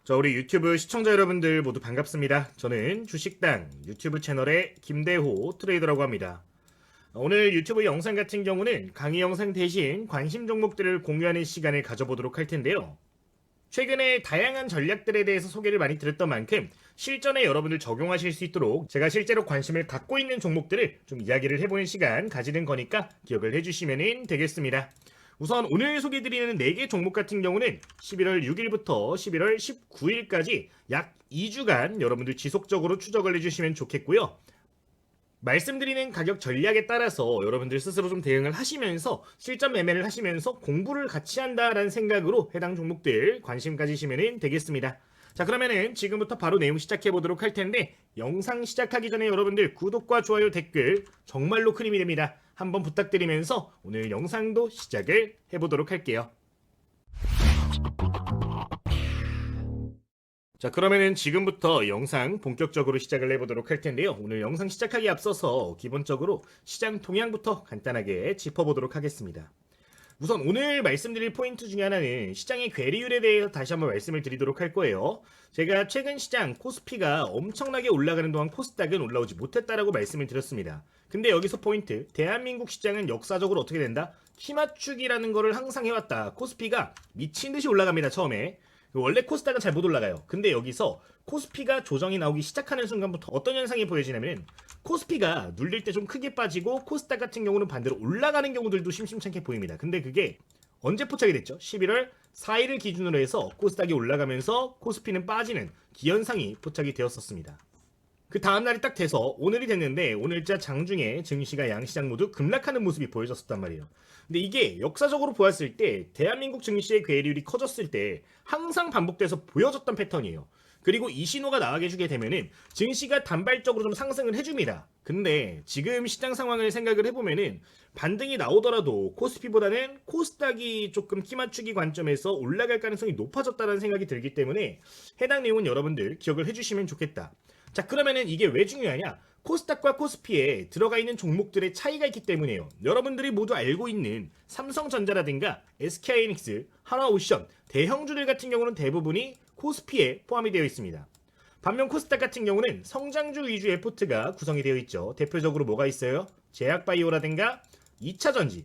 자, 우리 유튜브 시청자 여러분들 모두 반갑습니다. 저는 주식당 유튜브 채널의 김대호 트레이더라고 합니다. 오늘 유튜브 영상 같은 경우는 강의 영상 대신 관심 종목들을 공유하는 시간을 가져보도록 할 텐데요. 최근에 다양한 전략들에 대해서 소개를 많이 드렸던 만큼 실전에 여러분들 적용하실 수 있도록 제가 실제로 관심을 갖고 있는 종목들을 좀 이야기를 해보는 시간 가지는 거니까 기억을 해주시면 되겠습니다. 우선 오늘 소개드리는 4개 종목 같은 경우는 11월 6일부터 11월 19일까지 약 2주간 여러분들 지속적으로 추적을 해주시면 좋겠고요. 말씀드리는 가격 전략에 따라서 여러분들 스스로 좀 대응을 하시면서 실전 매매를 하시면서 공부를 같이 한다라는 생각으로 해당 종목들 관심 가지시면 되겠습니다. 자, 그러면은 지금부터 바로 내용 시작해 보도록 할 텐데 영상 시작하기 전에 여러분들 구독과 좋아요 댓글 정말로 큰 힘이 됩니다. 한번 부탁드리면서 오늘 영상도 시작을 해보도록 할게요. 자, 그러면은 지금부터 영상 본격적으로 시작을 해보도록 할 텐데요. 오늘 영상 시작하기에 앞서서 기본적으로 시장 동향부터 간단하게 짚어보도록 하겠습니다. 우선 오늘 말씀드릴 포인트 중에 하나는 시장의 괴리율에 대해서 다시 한번 말씀을 드리도록 할 거예요. 제가 최근 시장 코스피가 엄청나게 올라가는 동안 코스닥은 올라오지 못했다라고 말씀을 드렸습니다. 근데 여기서 포인트, 대한민국 시장은 역사적으로 어떻게 된다? 키 맞추기라는 거를 항상 해왔다. 코스피가 미친 듯이 올라갑니다, 처음에. 원래 코스닥은 잘 못 올라가요. 근데 여기서 코스피가 조정이 나오기 시작하는 순간부터 어떤 현상이 보여지냐면 코스피가 눌릴 때 좀 크게 빠지고 코스닥 같은 경우는 반대로 올라가는 경우들도 심심찮게 보입니다. 근데 그게 언제 포착이 됐죠? 11월 4일을 기준으로 해서 코스닥이 올라가면서 코스피는 빠지는 기현상이 포착이 되었었습니다. 그 다음날이 딱 돼서 오늘이 됐는데 오늘자 장중에 증시가 양시장 모두 급락하는 모습이 보여졌었단 말이에요. 근데 이게 역사적으로 보았을 때 대한민국 증시의 괴리율이 커졌을 때 항상 반복돼서 보여졌던 패턴이에요. 그리고 이 신호가 나가게 주게 되면은 증시가 단발적으로 좀 상승을 해줍니다. 근데 지금 시장 상황을 생각을 해보면은 반등이 나오더라도 코스피보다는 코스닥이 조금 키 맞추기 관점에서 올라갈 가능성이 높아졌다는 생각이 들기 때문에 해당 내용은 여러분들 기억을 해주시면 좋겠다. 자, 그러면은 이게 왜 중요하냐? 코스닥과 코스피에 들어가 있는 종목들의 차이가 있기 때문이에요. 여러분들이 모두 알고 있는 삼성전자라든가 SK하이닉스, 하나오션, 대형주들 같은 경우는 대부분이 코스피에 포함이 되어 있습니다. 반면 코스닥 같은 경우는 성장주 위주의 포트가 구성이 되어 있죠. 대표적으로 뭐가 있어요? 제약바이오라든가 2차전지,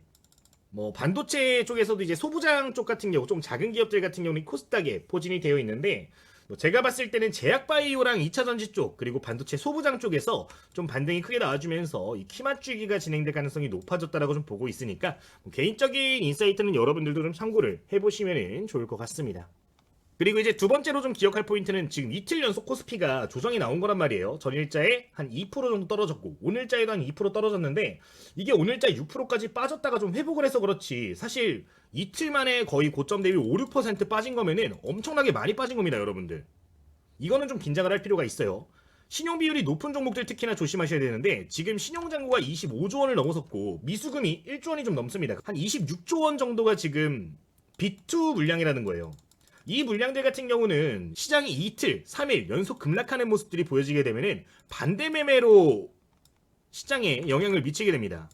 반도체 쪽에서도 이제 소부장 쪽 같은 경우 좀 작은 기업들 같은 경우는 코스닥에 포진이 되어 있는데 제가 봤을 때는 제약바이오랑 2차전지 쪽 그리고 반도체 소부장 쪽에서 좀 반등이 크게 나와주면서 이 키 맞추기가 진행될 가능성이 높아졌다라고 좀 보고 있으니까 개인적인 인사이트는 여러분들도 좀 참고를 해보시면 좋을 것 같습니다. 그리고 이제 두 번째로 좀 기억할 포인트는 지금 이틀 연속 코스피가 조정이 나온 거란 말이에요. 전일자에 한 2% 정도 떨어졌고 오늘자에도 한 2% 떨어졌는데 이게 오늘자 6%까지 빠졌다가 좀 회복을 해서 그렇지 사실 이틀 만에 거의 고점 대비 5, 6% 빠진 거면은 엄청나게 많이 빠진 겁니다, 여러분들. 이거는 좀 긴장을 할 필요가 있어요. 신용 비율이 높은 종목들 특히나 조심하셔야 되는데 지금 신용잔고가 25조 원을 넘어섰고 미수금이 1조 원이 좀 넘습니다. 한 26조 원 정도가 지금 B2 물량이라는 거예요. 이 물량들 같은 경우는 시장이 이틀, 3일 연속 급락하는 모습들이 보여지게 되면은 반대 매매로 시장에 영향을 미치게 됩니다.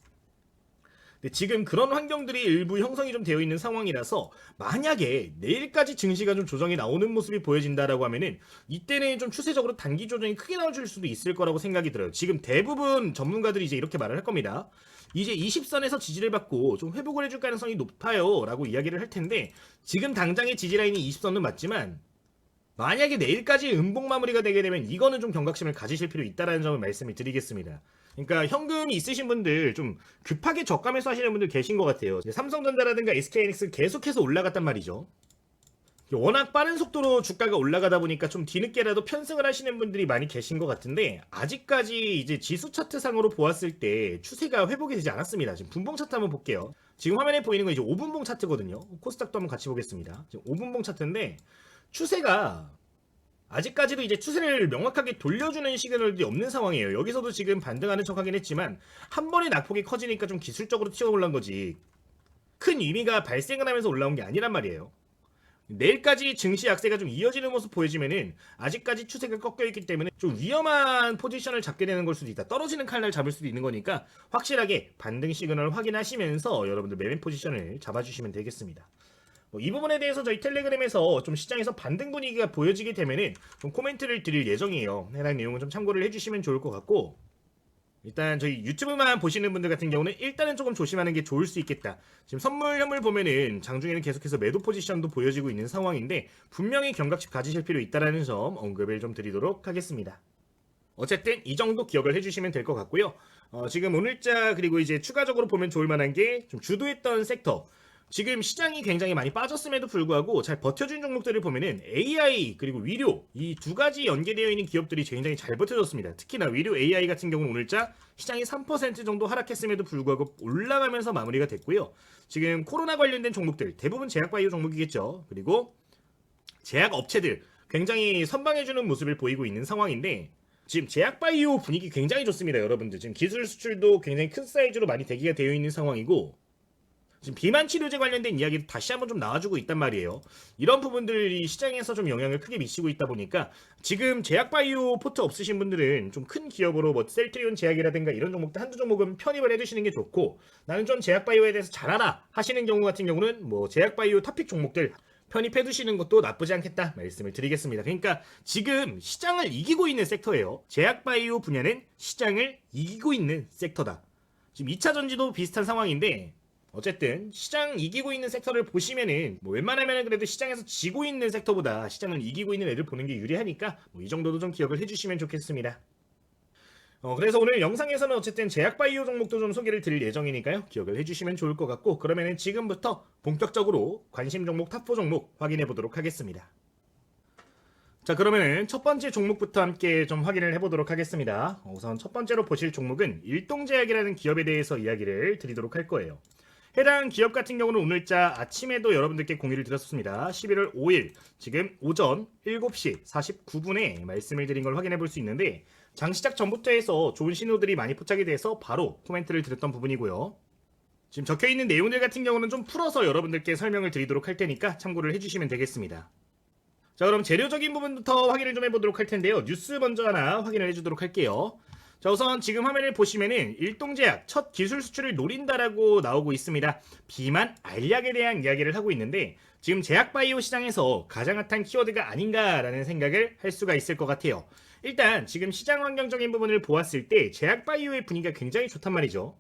근데 지금 그런 환경들이 일부 형성이 좀 되어 있는 상황이라서 만약에 내일까지 증시가 좀 조정이 나오는 모습이 보여진다라고 하면은 이때는 좀 추세적으로 단기 조정이 크게 나올 수도 있을 거라고 생각이 들어요. 지금 대부분 전문가들이 이제 이렇게 말을 할 겁니다. 이제 20선에서 지지를 받고 좀 회복을 해줄 가능성이 높아요 라고 이야기를 할 텐데 지금 당장의 지지라인이 20선은 맞지만 만약에 내일까지 음봉 마무리가 되게 되면 이거는 좀 경각심을 가지실 필요 있다라는 점을 말씀을 드리겠습니다. 그러니까 현금이 있으신 분들 좀 급하게 저가매수 하시는 분들 계신 것 같아요. 삼성전자라든가 SK하이닉스 계속해서 올라갔단 말이죠. 워낙 빠른 속도로 주가가 올라가다 보니까 좀 뒤늦게라도 편승을 하시는 분들이 많이 계신 것 같은데 아직까지 이제 지수 차트 상으로 보았을 때 추세가 회복이 되지 않았습니다. 지금 분봉 차트 한번 볼게요. 지금 화면에 보이는 건 이제 5분봉 차트거든요. 코스닥도 한번 같이 보겠습니다. 지금 5분봉 차트인데 추세가 아직까지도 이제 추세를 명확하게 돌려주는 시그널이 없는 상황이에요. 여기서도 지금 반등하는 척하긴 했지만 한 번에 낙폭이 커지니까 좀 기술적으로 튀어 올라온 거지 큰 의미가 발생을 하면서 올라온 게 아니란 말이에요. 내일까지 증시 약세가 좀 이어지는 모습 보여지면은 아직까지 추세가 꺾여있기 때문에 좀 위험한 포지션을 잡게 되는 걸 수도 있다. 떨어지는 칼날 잡을 수도 있는 거니까 확실하게 반등 시그널을 확인하시면서 여러분들 매매 포지션을 잡아주시면 되겠습니다. 이 부분에 대해서 저희 텔레그램에서 좀 시장에서 반등 분위기가 보여지게 되면은 좀 코멘트를 드릴 예정이에요. 해당 내용은 좀 참고를 해주시면 좋을 것 같고, 일단 저희 유튜브만 보시는 분들 같은 경우는 일단은 조금 조심하는 게 좋을 수 있겠다. 지금 선물 현물 보면은 장중에는 계속해서 매도 포지션도 보여지고 있는 상황인데 분명히 경각심 가지실 필요 있다라는 점 언급을 좀 드리도록 하겠습니다. 어쨌든 이 정도 기억을 해주시면 될 것 같고요. 지금 오늘자 그리고 이제 추가적으로 보면 좋을 만한 게 좀 주도했던 섹터. 지금 시장이 굉장히 많이 빠졌음에도 불구하고 잘 버텨준 종목들을 보면은 AI 그리고 위료 이 두 가지 연계되어 있는 기업들이 굉장히 잘 버텨줬습니다. 특히나 위료 AI 같은 경우는 오늘자 시장이 3% 정도 하락했음에도 불구하고 올라가면서 마무리가 됐고요. 지금 코로나 관련된 종목들 대부분 제약바이오 종목이겠죠. 그리고 제약 업체들 굉장히 선방해주는 모습을 보이고 있는 상황인데 지금 제약바이오 분위기 굉장히 좋습니다. 여러분들 지금 기술 수출도 굉장히 큰 사이즈로 많이 대기가 되어 있는 상황이고 지금 비만 치료제 관련된 이야기도 다시 한번 좀 나와주고 있단 말이에요. 이런 부분들이 시장에서 좀 영향을 크게 미치고 있다 보니까 지금 제약바이오 포트 없으신 분들은 좀 큰 기업으로 뭐 셀트리온 제약이라든가 이런 종목들 한두 종목은 편입을 해두시는 게 좋고 나는 좀 제약바이오에 대해서 잘 알아 하시는 경우 같은 경우는 뭐 제약바이오 토픽 종목들 편입해두시는 것도 나쁘지 않겠다 말씀을 드리겠습니다. 그러니까 지금 시장을 이기고 있는 섹터예요. 제약바이오 분야는 시장을 이기고 있는 섹터다. 지금 2차 전지도 비슷한 상황인데 어쨌든 시장 이기고 있는 섹터를 보시면은 뭐 웬만하면은 그래도 시장에서 지고 있는 섹터보다 시장을 이기고 있는 애들 보는 게 유리하니까 뭐 이 정도도 좀 기억을 해주시면 좋겠습니다. 그래서 오늘 영상에서는 어쨌든 제약바이오 종목도 좀 소개를 드릴 예정이니까요. 기억을 해주시면 좋을 것 같고 그러면은 지금부터 본격적으로 관심 종목 탑4 종목 확인해 보도록 하겠습니다. 자 그러면은 첫 번째 종목부터 함께 좀 확인을 해보도록 하겠습니다. 우선 첫 번째로 보실 종목은 일동제약이라는 기업에 대해서 이야기를 드리도록 할 거예요. 해당 기업 같은 경우는 오늘자 아침에도 여러분들께 공유를 드렸습니다. 11월 5일 지금 오전 7시 49분에 말씀을 드린 걸 확인해 볼 수 있는데 장시작 전부터 해서 좋은 신호들이 많이 포착이 돼서 바로 코멘트를 드렸던 부분이고요. 지금 적혀있는 내용들 같은 경우는 좀 풀어서 여러분들께 설명을 드리도록 할 테니까 참고를 해주시면 되겠습니다. 자 그럼 재료적인 부분부터 확인을 좀 해보도록 할 텐데요. 뉴스 먼저 하나 확인을 해주도록 할게요. 자 우선 지금 화면을 보시면은 일동제약 첫 기술 수출을 노린다라고 나오고 있습니다. 비만 알약에 대한 이야기를 하고 있는데 지금 제약바이오 시장에서 가장 핫한 키워드가 아닌가라는 생각을 할 수가 있을 것 같아요. 일단 지금 시장 환경적인 부분을 보았을 때 제약바이오의 분위기가 굉장히 좋단 말이죠.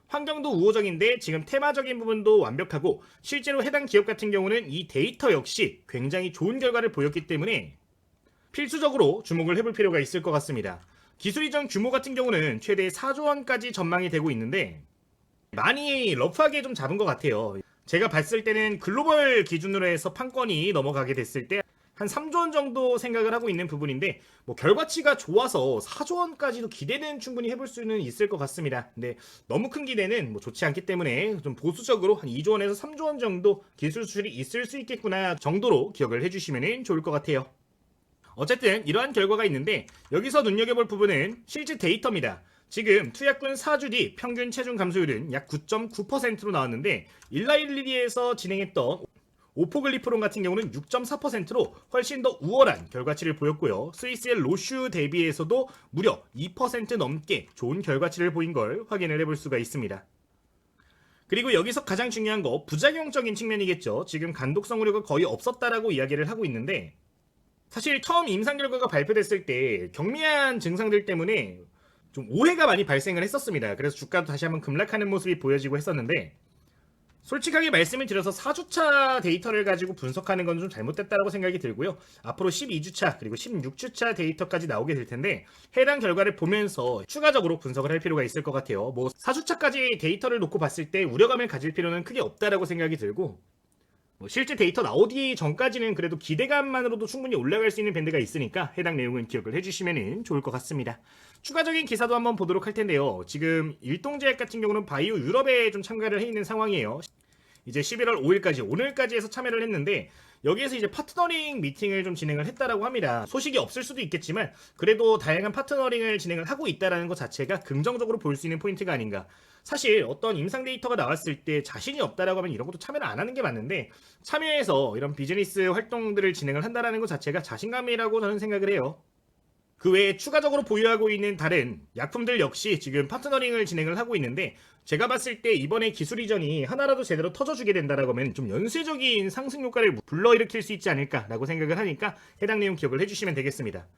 환경도 우호적인데 지금 테마적인 부분도 완벽하고 실제로 해당 기업 같은 경우는 이 데이터 역시 굉장히 좋은 결과를 보였기 때문에 필수적으로 주목을 해볼 필요가 있을 것 같습니다. 기술 이전 규모 같은 경우는 최대 4조 원까지 전망이 되고 있는데 많이 러프하게 좀 잡은 것 같아요. 제가 봤을 때는 글로벌 기준으로 해서 판권이 넘어가게 됐을 때 한 3조 원 정도 생각을 하고 있는 부분인데 뭐 결과치가 좋아서 4조 원까지도 기대는 충분히 해볼 수는 있을 것 같습니다. 근데 너무 큰 기대는 뭐 좋지 않기 때문에 좀 보수적으로 한 2조 원에서 3조 원 정도 기술 수출이 있을 수 있겠구나 정도로 기억을 해주시면 좋을 것 같아요. 어쨌든 이러한 결과가 있는데 여기서 눈여겨볼 부분은 실제 데이터입니다. 지금 투약군 4주 뒤 평균 체중 감소율은 약 9.9%로 나왔는데 일라일리에서 진행했던 오포글리프론 같은 경우는 6.4%로 훨씬 더 우월한 결과치를 보였고요. 스위스의 로슈 대비해서도 무려 2% 넘게 좋은 결과치를 보인 걸 확인을 해볼 수가 있습니다. 그리고 여기서 가장 중요한 거 부작용적인 측면이겠죠. 지금 간독성 우려가 거의 없었다라고 이야기를 하고 있는데 사실 처음 임상 결과가 발표됐을 때 경미한 증상들 때문에 좀 오해가 많이 발생을 했었습니다. 그래서 주가도 다시 한번 급락하는 모습이 보여지고 했었는데 솔직하게 말씀을 드려서 4주차 데이터를 가지고 분석하는 건 좀 잘못됐다고 생각이 들고요. 앞으로 12주차 그리고 16주차 데이터까지 나오게 될 텐데 해당 결과를 보면서 추가적으로 분석을 할 필요가 있을 것 같아요. 뭐 4주차까지 데이터를 놓고 봤을 때 우려감을 가질 필요는 크게 없다라고 생각이 들고 뭐 실제 데이터 나오기 전까지는 그래도 기대감만으로도 충분히 올라갈 수 있는 밴드가 있으니까 해당 내용은 기억을 해주시면 좋을 것 같습니다. 추가적인 기사도 한번 보도록 할 텐데요. 지금 일동제약 같은 경우는 바이오 유럽에 좀 참가를 해 있는 상황이에요. 이제 11월 5일까지 오늘까지 해서 참여를 했는데 여기에서 이제 파트너링 미팅을 좀 진행을 했다라고 합니다. 소식이 없을 수도 있겠지만 그래도 다양한 파트너링을 진행을 하고 있다라는 것 자체가 긍정적으로 볼 수 있는 포인트가 아닌가. 사실 어떤 임상 데이터가 나왔을 때 자신이 없다라고 하면 이런 것도 참여를 안 하는 게 맞는데 참여해서 이런 비즈니스 활동들을 진행을 한다라는 것 자체가 자신감이라고 저는 생각을 해요. 그 외에 추가적으로 보유하고 있는 다른 약품들 역시 지금 파트너링을 진행을 하고 있는데, 제가 봤을 때 이번에 기술 이전이 하나라도 제대로 터져주게 된다라고 하면 좀 연쇄적인 상승 효과를 불러일으킬 수 있지 않을까라고 생각을 하니까 해당 내용 기억을 해주시면 되겠습니다.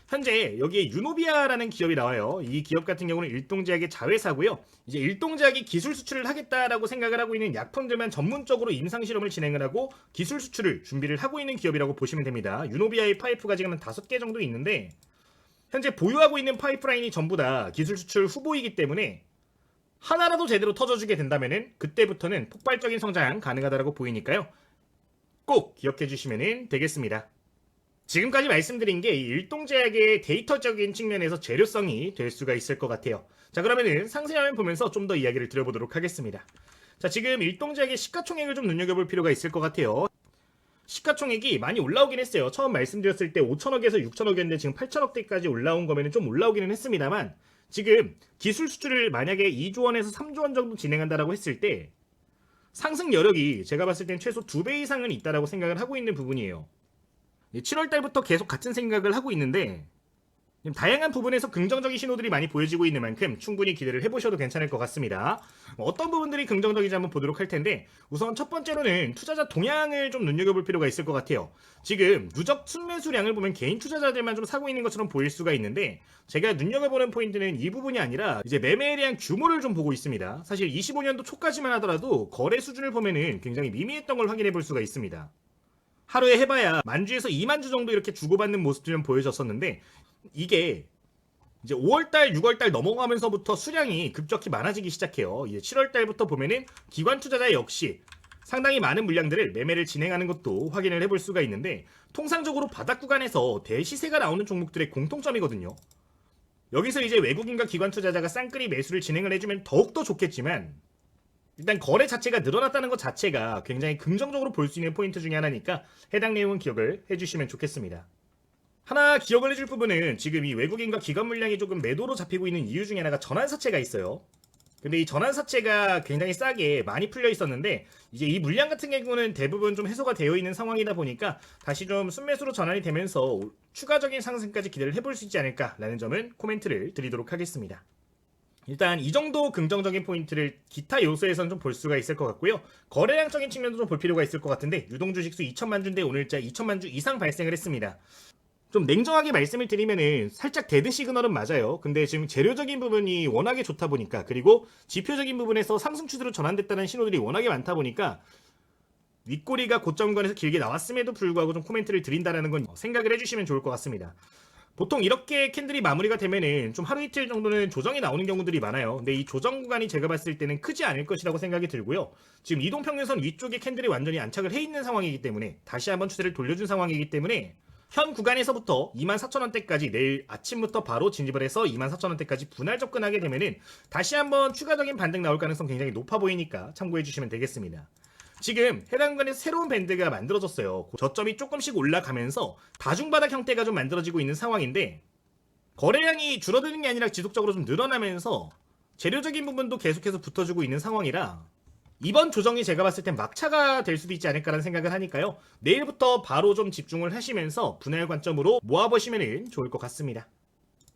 현재 여기에 유노비아라는 기업이 나와요. 이 기업 같은 경우는 일동제약의 자회사고요. 이제 일동제약이 기술 수출을 하겠다라고 생각을 하고 있는 약품들만 전문적으로 임상 실험을 진행을 하고 기술 수출을 준비를 하고 있는 기업이라고 보시면 됩니다. 유노비아의 파이프가 지금 한 5개 정도 있는데, 현재 보유하고 있는 파이프라인이 전부 다 기술 수출 후보이기 때문에 하나라도 제대로 터져주게 된다면은 그때부터는 폭발적인 성장 가능하다고 보이니까요. 꼭 기억해 주시면 되겠습니다. 지금까지 말씀드린 게 일동제약의 데이터적인 측면에서 재료성이 될 수가 있을 것 같아요. 자, 그러면은 상세 화면 보면서 좀 더 이야기를 드려보도록 하겠습니다. 자, 지금 일동제약의 시가총액을 좀 눈여겨볼 필요가 있을 것 같아요. 시가총액이 많이 올라오긴 했어요. 처음 말씀드렸을 때 5천억에서 6천억이었는데 지금 8천억대까지 올라온 거면 좀 올라오기는 했습니다만, 지금 기술 수출을 만약에 2조 원에서 3조 원 정도 진행한다라고 했을 때 상승 여력이 제가 봤을 땐 최소 2배 이상은 있다라고 생각을 하고 있는 부분이에요. 7월 달부터 계속 같은 생각을 하고 있는데, 다양한 부분에서 긍정적인 신호들이 많이 보여지고 있는 만큼 충분히 기대를 해보셔도 괜찮을 것 같습니다. 어떤 부분들이 긍정적인지 한번 보도록 할 텐데, 우선 첫 번째로는 투자자 동향을 좀 눈여겨볼 필요가 있을 것 같아요. 지금 누적 순매수량을 보면 개인 투자자들만 좀 사고 있는 것처럼 보일 수가 있는데, 제가 눈여겨보는 포인트는 이 부분이 아니라 이제 매매에 대한 규모를 좀 보고 있습니다. 사실 25년도 초까지만 하더라도 거래 수준을 보면은 굉장히 미미했던 걸 확인해 볼 수가 있습니다. 하루에 해봐야 10,000주에서 20,000주 정도 이렇게 주고받는 모습들이 좀 보여졌었는데, 이게 이제 5월달, 6월달 넘어가면서부터 수량이 급격히 많아지기 시작해요. 이제 7월달부터 보면은 기관 투자자 역시 상당히 많은 물량들을 매매를 진행하는 것도 확인을 해볼 수가 있는데, 통상적으로 바닥 구간에서 대시세가 나오는 종목들의 공통점이거든요. 여기서 이제 외국인과 기관 투자자가 쌍끌이 매수를 진행을 해주면 더욱더 좋겠지만, 일단 거래 자체가 늘어났다는 것 자체가 굉장히 긍정적으로 볼 수 있는 포인트 중에 하나니까 해당 내용은 기억을 해주시면 좋겠습니다. 하나 기억을 해줄 부분은 지금 이 외국인과 기관 물량이 조금 매도로 잡히고 있는 이유 중에 하나가 전환사채가 있어요. 근데 이 전환사채가 굉장히 싸게 많이 풀려 있었는데, 이제 이 물량 같은 경우는 대부분 좀 해소가 되어 있는 상황이다 보니까 다시 좀 순매수로 전환이 되면서 추가적인 상승까지 기대를 해볼 수 있지 않을까라는 점은 코멘트를 드리도록 하겠습니다. 일단 이 정도 긍정적인 포인트를 기타 요소에서는 좀 볼 수가 있을 것 같고요. 거래량적인 측면도 좀 볼 필요가 있을 것 같은데, 유동주식수 2천만 주인데 오늘자 2천만 주 이상 발생을 했습니다. 좀 냉정하게 말씀을 드리면은 살짝 데드 시그널은 맞아요. 근데 지금 재료적인 부분이 워낙에 좋다 보니까, 그리고 지표적인 부분에서 상승 추세로 전환됐다는 신호들이 워낙에 많다 보니까 윗꼬리가 고점권에서 길게 나왔음에도 불구하고 좀 코멘트를 드린다라는 건 생각을 해주시면 좋을 것 같습니다. 보통 이렇게 캔들이 마무리가 되면은 좀 하루 이틀 정도는 조정이 나오는 경우들이 많아요. 근데 이 조정 구간이 제가 봤을 때는 크지 않을 것이라고 생각이 들고요. 지금 이동평균선 위쪽에 캔들이 완전히 안착을 해 있는 상황이기 때문에, 다시 한번 추세를 돌려준 상황이기 때문에 현 구간에서부터 24,000원대까지 내일 아침부터 바로 진입을 해서 24,000원대까지 분할 접근하게 되면은 다시 한번 추가적인 반등 나올 가능성 굉장히 높아 보이니까 참고해 주시면 되겠습니다. 지금 해당 구간에서 새로운 밴드가 만들어졌어요. 저점이 조금씩 올라가면서 다중바닥 형태가 좀 만들어지고 있는 상황인데, 거래량이 줄어드는 게 아니라 지속적으로 좀 늘어나면서 재료적인 부분도 계속해서 붙어주고 있는 상황이라 이번 조정이 제가 봤을 땐 막차가 될 수도 있지 않을까라는 생각을 하니까요. 내일부터 바로 좀 집중을 하시면서 분할 관점으로 모아보시면 좋을 것 같습니다.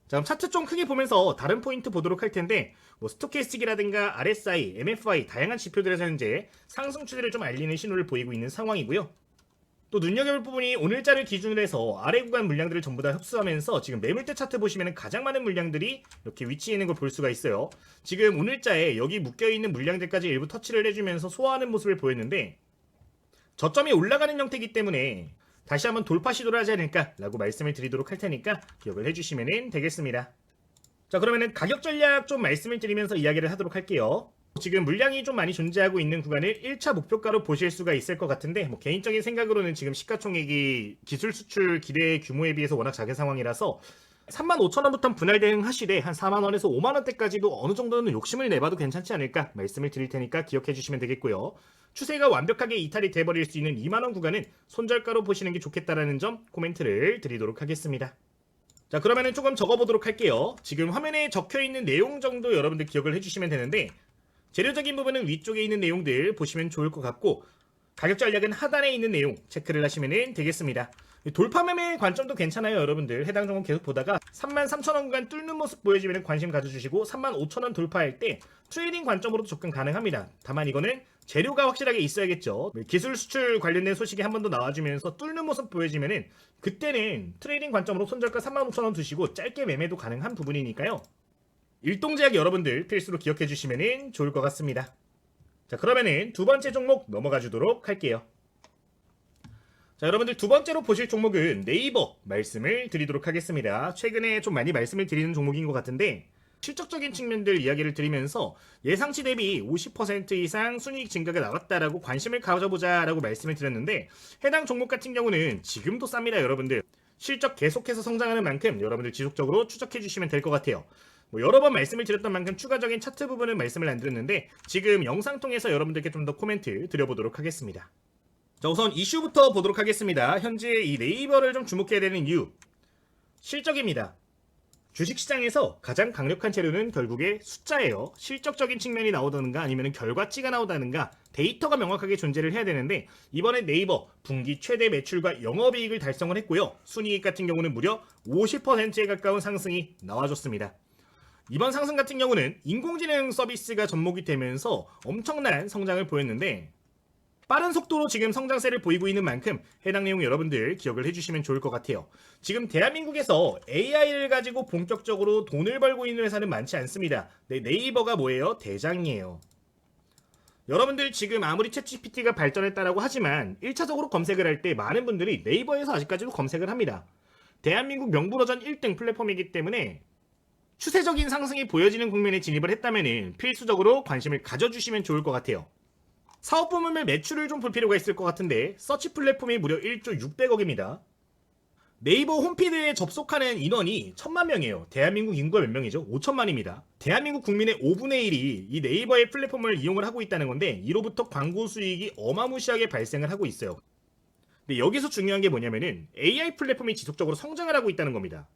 자, 그럼 차트 좀 크게 보면서 다른 포인트 보도록 할 텐데, 스토캐스틱이라든가 RSI, MFI 다양한 지표들에서 현재 상승 추세를 좀 알리는 신호를 보이고 있는 상황이고요. 또 눈여겨볼 부분이 오늘자를 기준으로 해서 아래 구간 물량들을 전부 다 흡수하면서 지금 매물대 차트 보시면 가장 많은 물량들이 이렇게 위치해 있는 걸 볼 수가 있어요. 지금 오늘자에 여기 묶여있는 물량들까지 일부 터치를 해주면서 소화하는 모습을 보였는데, 저점이 올라가는 형태이기 때문에 다시 한번 돌파 시도를 하지 않을까라고 말씀을 드리도록 할 테니까 기억을 해주시면 되겠습니다. 자, 그러면은 가격 전략 좀 말씀을 드리면서 이야기를 하도록 할게요. 지금 물량이 좀 많이 존재하고 있는 구간을 1차 목표가로 보실 수가 있을 것 같은데, 개인적인 생각으로는 지금 시가총액이 기술 수출 기대 규모에 비해서 워낙 작은 상황이라서 35,000원부터 분할 대응하시되 한 4만원에서 5만원대까지도 어느 정도는 욕심을 내봐도 괜찮지 않을까 말씀을 드릴 테니까 기억해 주시면 되겠고요. 추세가 완벽하게 이탈이 돼버릴 수 있는 2만원 구간은 손절가로 보시는 게 좋겠다라는 점 코멘트를 드리도록 하겠습니다. 자, 그러면은 조금 적어보도록 할게요. 지금 화면에 적혀있는 내용 정도 여러분들 기억을 해주시면 되는데, 재료적인 부분은 위쪽에 있는 내용들 보시면 좋을 것 같고, 가격 전략은 하단에 있는 내용 체크를 하시면 되겠습니다. 돌파 매매 관점도 괜찮아요, 여러분들. 해당 종목 계속 보다가 33,000원 구간 뚫는 모습 보여지면 관심 가져주시고 35,000원 돌파할 때 트레이딩 관점으로도 접근 가능합니다. 다만 이거는 재료가 확실하게 있어야겠죠. 기술 수출 관련된 소식이 한 번 더 나와주면서 뚫는 모습 보여지면은 그때는 트레이딩 관점으로 손절가 35,000원 두시고 짧게 매매도 가능한 부분이니까요. 일동제약 여러분들 필수로 기억해 주시면 좋을 것 같습니다. 자, 그러면은 두 번째 종목 넘어가 주도록 할게요. 자, 여러분들 두 번째로 보실 종목은 네이버 말씀을 드리도록 하겠습니다. 최근에 좀 많이 말씀을 드리는 종목인 것 같은데 실적적인 측면들 이야기를 드리면서 예상치 대비 50% 이상 순이익 증가가 나왔다라고 관심을 가져보자라고 말씀을 드렸는데 해당 종목 같은 경우는 지금도 쌉니다, 여러분들. 실적 계속해서 성장하는 만큼 여러분들 지속적으로 추적해 주시면 될 것 같아요. 여러 번 말씀을 드렸던 만큼 추가적인 차트 부분은 말씀을 안 드렸는데 지금 영상 통해서 여러분들께 좀 더 코멘트 드려보도록 하겠습니다. 자, 우선 이슈부터 보도록 하겠습니다. 현재 이 네이버를 좀 주목해야 되는 이유, 실적입니다. 주식시장에서 가장 강력한 재료는 결국에 숫자예요. 실적적인 측면이 나오다는가 아니면 결과치가 나오다는가 데이터가 명확하게 존재를 해야 되는데 이번에 네이버 분기 최대 매출과 영업이익을 달성을 했고요. 순이익 같은 경우는 무려 50%에 가까운 상승이 나와줬습니다. 이번 상승 같은 경우는 인공지능 서비스가 접목이 되면서 엄청난 성장을 보였는데 빠른 속도로 지금 성장세를 보이고 있는 만큼 해당 내용 여러분들 기억을 해주시면 좋을 것 같아요. 지금 대한민국에서 AI를 가지고 본격적으로 돈을 벌고 있는 회사는 많지 않습니다. 네이버가 뭐예요? 대장이에요. 여러분들 지금 아무리 챗GPT가 발전했다라고 하지만 1차적으로 검색을 할 때 많은 분들이 네이버에서 아직까지도 검색을 합니다. 대한민국 명불허전 1등 플랫폼이기 때문에 추세적인 상승이 보여지는 국면에 진입을 했다면 필수적으로 관심을 가져주시면 좋을 것 같아요. 사업 부문별 매출을 좀 볼 필요가 있을 것 같은데 서치 플랫폼이 무려 1조 600억입니다. 네이버 홈피드에 접속하는 인원이 1000만 명이에요. 대한민국 인구가 몇 명이죠? 5천만입니다. 대한민국 국민의 5분의 1이 이 네이버의 플랫폼을 이용을 하고 있다는 건데 이로부터 광고 수익이 어마무시하게 발생을 하고 있어요. 근데 여기서 중요한 게 뭐냐면은 AI 플랫폼이 지속적으로 성장을 하고 있다는 겁니다.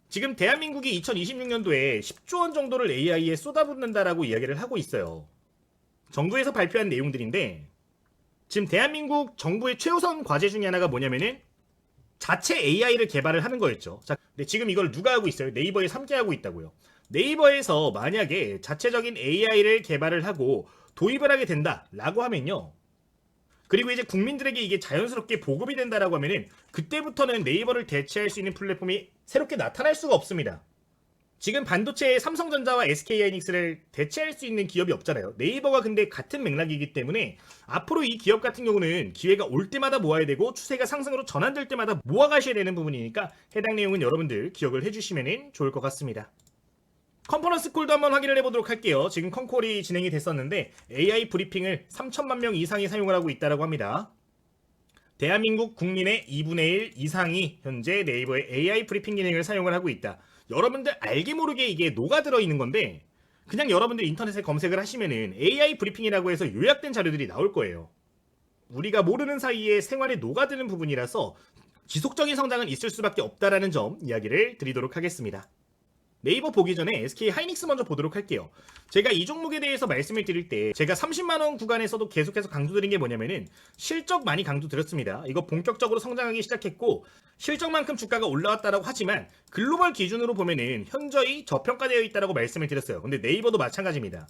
지금 대한민국이 2026년도에 10조 원 정도를 AI에 쏟아붓는다라고 이야기를 하고 있어요. 정부에서 발표한 내용들인데 지금 대한민국 정부의 최우선 과제 중에 하나가 뭐냐면은 자체 AI를 개발을 하는 거였죠. 자, 근데 지금 이걸 누가 하고 있어요? 네이버에서 함께 하고 있다고요. 네이버에서 만약에 자체적인 AI를 개발을 하고 도입을 하게 된다라고 하면요. 그리고 이제 국민들에게 이게 자연스럽게 보급이 된다라고 하면은 그때부터는 네이버를 대체할 수 있는 플랫폼이 새롭게 나타날 수가 없습니다. 지금 반도체의 삼성전자와 SK하이닉스를 대체할 수 있는 기업이 없잖아요. 네이버가 근데 같은 맥락이기 때문에 앞으로 이 기업 같은 경우는 기회가 올 때마다 모아야 되고 추세가 상승으로 전환될 때마다 모아가셔야 되는 부분이니까 해당 내용은 여러분들 기억을 해주시면 좋을 것 같습니다. 컨퍼런스 콜도 한번 확인을 해보도록 할게요. 지금 컨콜이 진행이 됐었는데 AI 브리핑을 3천만 명 이상이 사용을 하고 있다고 합니다. 대한민국 국민의 2분의 1 이상이 현재 네이버의 AI 브리핑 기능을 사용을 하고 있다. 여러분들 알게 모르게 이게 녹아들어 있는 건데 그냥 여러분들 인터넷에 검색을 하시면은 AI 브리핑이라고 해서 요약된 자료들이 나올 거예요. 우리가 모르는 사이에 생활에 녹아드는 부분이라서 지속적인 성장은 있을 수밖에 없다라는 점 이야기를 드리도록 하겠습니다. 네이버 보기 전에 SK하이닉스 먼저 보도록 할게요. 제가 이 종목에 대해서 말씀을 드릴 때 제가 30만원 구간에서도 계속해서 강조드린 게 뭐냐면은 실적 많이 강조드렸습니다. 이거 본격적으로 성장하기 시작했고 실적만큼 주가가 올라왔다라고 하지만 글로벌 기준으로 보면은 현저히 저평가되어 있다라고 말씀을 드렸어요. 근데 네이버도 마찬가지입니다.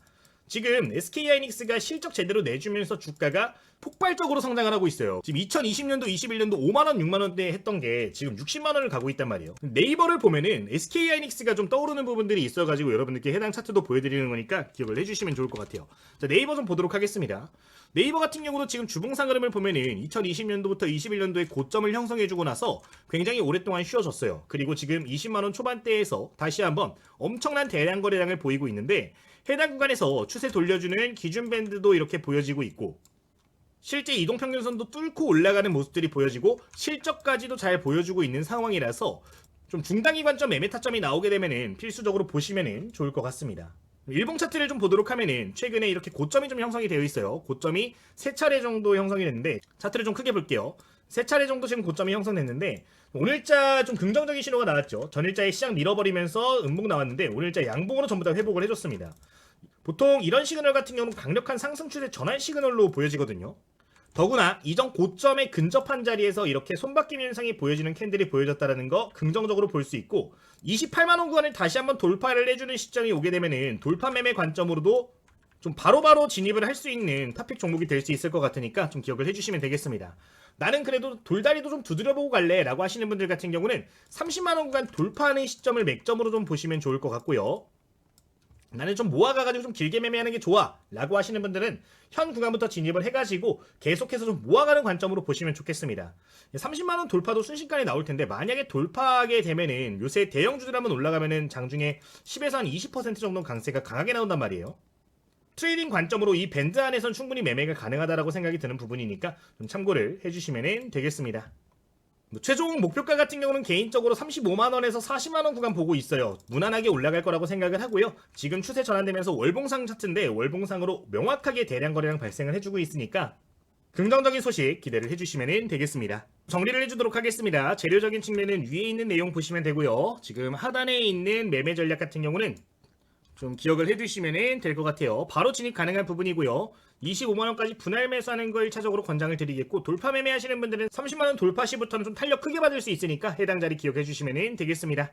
지금 SK하이닉스가 실적 제대로 내주면서 주가가 폭발적으로 성장을 하고 있어요. 지금 2020년도, 21년도 5만원, 6만원대 했던 게 지금 60만원을 가고 있단 말이에요. 네이버를 보면은 SK하이닉스가 좀 떠오르는 부분들이 있어가지고 여러분들께 해당 차트도 보여드리는 거니까 기억을 해주시면 좋을 것 같아요. 자, 네이버 좀 보도록 하겠습니다. 네이버 같은 경우도 지금 주봉상 흐름을 보면은 2020년도부터 21년도에 고점을 형성해주고 나서 굉장히 오랫동안 쉬어졌어요. 그리고 지금 20만원 초반대에서 다시 한번 엄청난 대량 거래량을 보이고 있는데 해당 구간에서 추세 돌려주는 기준 밴드도 이렇게 보여지고 있고 실제 이동평균선도 뚫고 올라가는 모습들이 보여지고 실적까지도 잘 보여주고 있는 상황이라서 좀 중단기 관점 매매 타점이 나오게 되면은 필수적으로 보시면은 좋을 것 같습니다. 일봉 차트를 좀 보도록 하면은 최근에 이렇게 고점이 좀 형성이 되어 있어요. 고점이 3차례 정도 형성이 됐는데 차트를 좀 크게 볼게요. 3차례 정도 지금 고점이 형성됐는데 오늘자 좀 긍정적인 신호가 나왔죠. 전일자에 시장 밀어버리면서 음봉 나왔는데 오늘자 양봉으로 전부 다 회복을 해줬습니다. 보통 이런 시그널 같은 경우는 강력한 상승 추세 전환 시그널로 보여지거든요. 더구나 이전 고점에 근접한 자리에서 이렇게 손바뀜 현상이 보여지는 캔들이 보여졌다는 거 긍정적으로 볼 수 있고 28만원 구간을 다시 한번 돌파를 해주는 시점이 오게 되면은 돌파 매매 관점으로도 좀 바로바로 진입을 할 수 있는 탑픽 종목이 될 수 있을 것 같으니까 좀 기억을 해주시면 되겠습니다. 나는 그래도 돌다리도 좀 두드려보고 갈래 라고 하시는 분들 같은 경우는 30만원 구간 돌파하는 시점을 맥점으로 좀 보시면 좋을 것 같고요. 나는 좀 모아가가지고 좀 길게 매매하는 게 좋아 라고 하시는 분들은 현 구간부터 진입을 해가지고 계속해서 좀 모아가는 관점으로 보시면 좋겠습니다. 30만원 돌파도 순식간에 나올 텐데 만약에 돌파하게 되면은 요새 대형주들 한번 올라가면은 장중에 10에서 한 20% 정도 강세가 강하게 나온단 말이에요. 트레이딩 관점으로 이 밴드 안에선 충분히 매매가 가능하다라고 생각이 드는 부분이니까 좀 참고를 해주시면 되겠습니다. 최종 목표가 같은 경우는 개인적으로 35만원에서 40만원 구간 보고 있어요. 무난하게 올라갈 거라고 생각을 하고요. 지금 추세 전환되면서 월봉상 차트인데 월봉상으로 명확하게 대량 거래량 발생을 해주고 있으니까 긍정적인 소식 기대를 해주시면 되겠습니다. 정리를 해주도록 하겠습니다. 재료적인 측면은 위에 있는 내용 보시면 되고요. 지금 하단에 있는 매매 전략 같은 경우는 좀 기억을 해두시면 될 것 같아요. 바로 진입 가능한 부분이고요. 25만원까지 분할 매수하는 거 1차적으로 권장을 드리겠고 돌파 매매 하시는 분들은 30만원 돌파 시부터는 좀 탄력 크게 받을 수 있으니까 해당 자리 기억해 주시면 되겠습니다.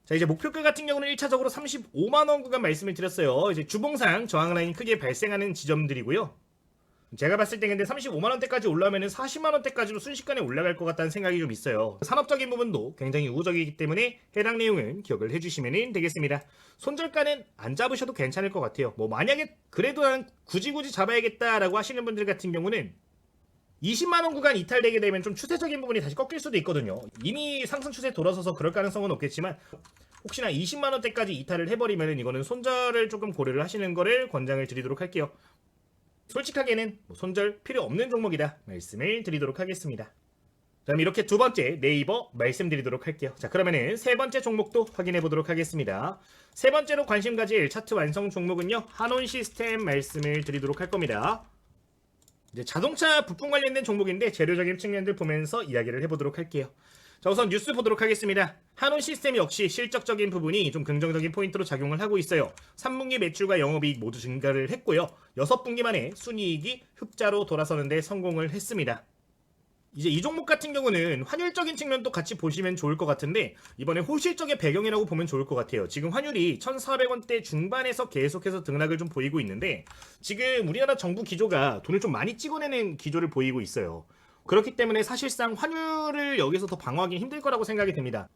자, 이제 목표가 같은 경우는 1차적으로 35만원 구간 말씀을 드렸어요. 이제 주봉상 저항 라인이 크게 발생하는 지점들이고요. 제가 봤을 때 근데 35만원대까지 올라오면 40만원대까지도 순식간에 올라갈 것 같다는 생각이 좀 있어요. 산업적인 부분도 굉장히 우호적이기 때문에 해당 내용은 기억을 해주시면 되겠습니다. 손절가는 안 잡으셔도 괜찮을 것 같아요. 뭐 만약에 그래도 난 굳이 잡아야겠다라고 하시는 분들 같은 경우는 20만원 구간 이탈되게 되면 좀 추세적인 부분이 다시 꺾일 수도 있거든요. 이미 상승 추세 돌아서서 그럴 가능성은 없겠지만 혹시나 20만원대까지 이탈을 해버리면 이거는 손절을 조금 고려를 하시는 거를 권장을 드리도록 할게요. 솔직하게는 손절 필요 없는 종목이다 말씀을 드리도록 하겠습니다. 그럼 이렇게 두 번째 네이버 말씀드리도록 할게요. 자, 그러면은 세 번째 종목도 확인해 보도록 하겠습니다. 세 번째로 관심 가질 차트 완성 종목은요, 한온 시스템 말씀을 드리도록 할 겁니다. 이제 자동차 부품 관련된 종목인데 재료적인 측면들 보면서 이야기를 해보도록 할게요. 자, 우선 뉴스 보도록 하겠습니다. 한온 시스템 역시 실적적인 부분이 좀 긍정적인 포인트로 작용을 하고 있어요. 3분기 매출과 영업이익 모두 증가를 했고요. 6분기 만에 순이익이 흑자로 돌아서는데 성공을 했습니다. 이제 이 종목 같은 경우는 환율적인 측면도 같이 보시면 좋을 것 같은데 이번에 호실적의 배경이라고 보면 좋을 것 같아요. 지금 환율이 1,400원대 중반에서 계속해서 등락을 좀 보이고 있는데 지금 우리나라 정부 기조가 돈을 좀 많이 찍어내는 기조를 보이고 있어요. 그렇기 때문에 사실상 환율을 여기서 더 방어하기 힘들 거라고 생각이 됩니다.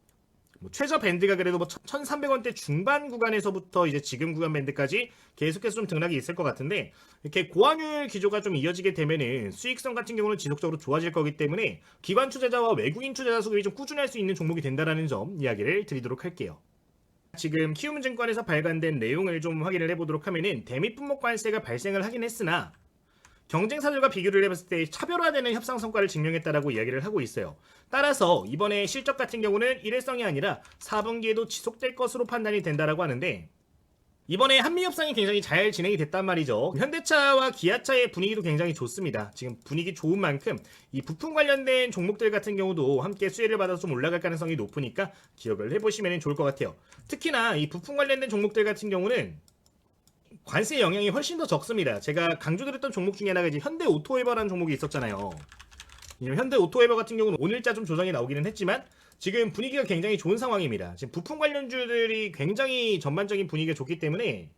최저 밴드가 그래도 1,300원대 중반 구간에서부터 이제 지금 구간 밴드까지 계속해서 좀 등락이 있을 것 같은데 이렇게 고환율 기조가 좀 이어지게 되면은 수익성 같은 경우는 지속적으로 좋아질 거기 때문에 기관 투자자와 외국인 투자자 수급이 좀 꾸준할 수 있는 종목이 된다라는 점 이야기를 드리도록 할게요. 지금 키움증권에서 발간된 내용을 좀 확인을 해보도록 하면은 대미품목 관세가 발생을 하긴 했으나 경쟁사들과 비교를 해봤을 때 차별화되는 협상 성과를 증명했다라고 이야기를 하고 있어요. 따라서 이번에 실적 같은 경우는 일회성이 아니라 4분기에도 지속될 것으로 판단이 된다라고 하는데 이번에 한미 협상이 굉장히 잘 진행이 됐단 말이죠. 현대차와 기아차의 분위기도 굉장히 좋습니다. 지금 분위기 좋은 만큼 이 부품 관련된 종목들 같은 경우도 함께 수혜를 받아서 좀 올라갈 가능성이 높으니까 기억을 해보시면 좋을 것 같아요. 특히나 이 부품 관련된 종목들 같은 경우는 관세 영향이 훨씬 더 적습니다. 제가 강조드렸던 종목 중에 하나가 이제 현대오토웨버라는 종목이 있었잖아요. 현대오토웨버 같은 경우는 오늘자 좀 조정이 나오기는 했지만 지금 분위기가 굉장히 좋은 상황입니다. 지금 부품 관련주들이 굉장히 전반적인 분위기가 좋기 때문에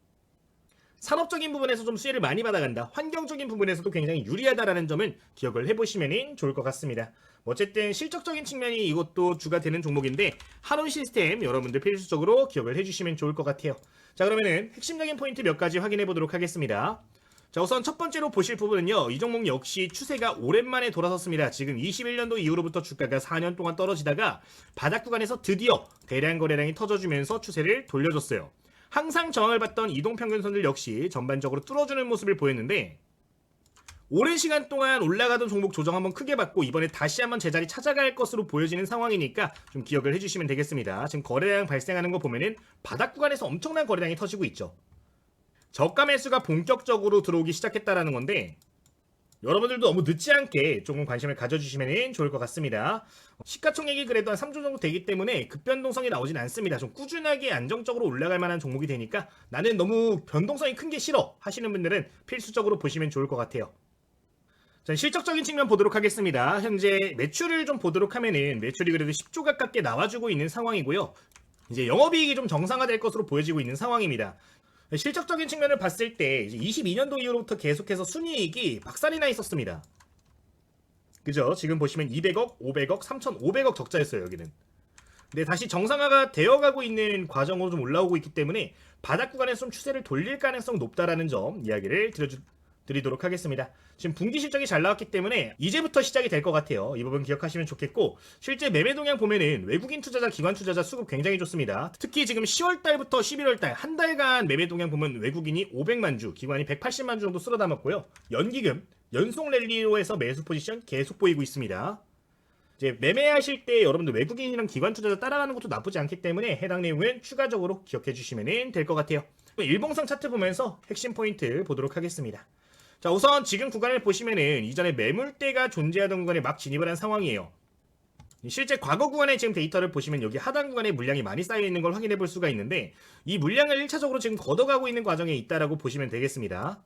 산업적인 부분에서 좀 수혜를 많이 받아간다. 환경적인 부분에서도 굉장히 유리하다라는 점을 기억을 해보시면 좋을 것 같습니다. 어쨌든 실적적인 측면이 이것도 주가 되는 종목인데 한온 시스템 여러분들 필수적으로 기억을 해주시면 좋을 것 같아요. 자, 그러면은 핵심적인 포인트 몇 가지 확인해 보도록 하겠습니다. 자, 우선 첫 번째로 보실 부분은요, 이 종목 역시 추세가 오랜만에 돌아섰습니다. 지금 21년도 이후로부터 주가가 4년 동안 떨어지다가 바닥 구간에서 드디어 대량 거래량이 터져주면서 추세를 돌려줬어요. 항상 저항을 받던 이동평균선들 역시 전반적으로 뚫어주는 모습을 보였는데 오랜 시간 동안 올라가던 종목 조정 한번 크게 받고 이번에 다시 한번 제자리 찾아갈 것으로 보여지는 상황이니까 좀 기억을 해주시면 되겠습니다. 지금 거래량 발생하는 거 보면은 바닥 구간에서 엄청난 거래량이 터지고 있죠. 저가 매수가 본격적으로 들어오기 시작했다라는 건데 여러분들도 너무 늦지 않게 조금 관심을 가져주시면 좋을 것 같습니다. 시가총액이 그래도 한 3조 정도 되기 때문에 급변동성이 나오진 않습니다. 좀 꾸준하게 안정적으로 올라갈 만한 종목이 되니까 나는 너무 변동성이 큰 게 싫어 하시는 분들은 필수적으로 보시면 좋을 것 같아요. 자, 실적적인 측면 보도록 하겠습니다. 현재 매출을 좀 보도록 하면은 매출이 그래도 10조 가깝게 나와주고 있는 상황이고요. 이제 영업이익이 좀 정상화될 것으로 보여지고 있는 상황입니다. 실적적인 측면을 봤을 때 이제 22년도 이후로부터 계속해서 순이익이 박살이 나 있었습니다. 그죠? 지금 보시면 200억, 500억, 3,500억 적자였어요, 여기는. 근데 다시 정상화가 되어가고 있는 과정으로 좀 올라오고 있기 때문에 바닥 구간에서 좀 추세를 돌릴 가능성 높다라는 점 이야기를 드리도록 하겠습니다. 지금 분기 실적이 잘 나왔기 때문에 이제부터 시작이 될 것 같아요. 이 부분 기억하시면 좋겠고, 실제 매매 동향 보면은 외국인 투자자, 기관 투자자 수급 굉장히 좋습니다. 특히 지금 10월달부터 11월달 한 달간 매매 동향 보면 외국인이 500만 주, 기관이 180만 주 정도 쓸어 담았고요. 연기금, 연속 랠리로 해서 매수 포지션 계속 보이고 있습니다. 이제 매매하실 때 여러분들 외국인이랑 기관 투자자 따라가는 것도 나쁘지 않기 때문에 해당 내용은 추가적으로 기억해 주시면 될 것 같아요. 일봉상 차트 보면서 핵심 포인트 보도록 하겠습니다. 자, 우선 지금 구간을 보시면은 이전에 매물대가 존재하던 구간에 막 진입을 한 상황이에요. 실제 과거 구간의 지금 데이터를 보시면 여기 하단 구간에 물량이 많이 쌓여 있는 걸 확인해 볼 수가 있는데, 이 물량을 1차적으로 지금 걷어가고 있는 과정에 있다라고 보시면 되겠습니다.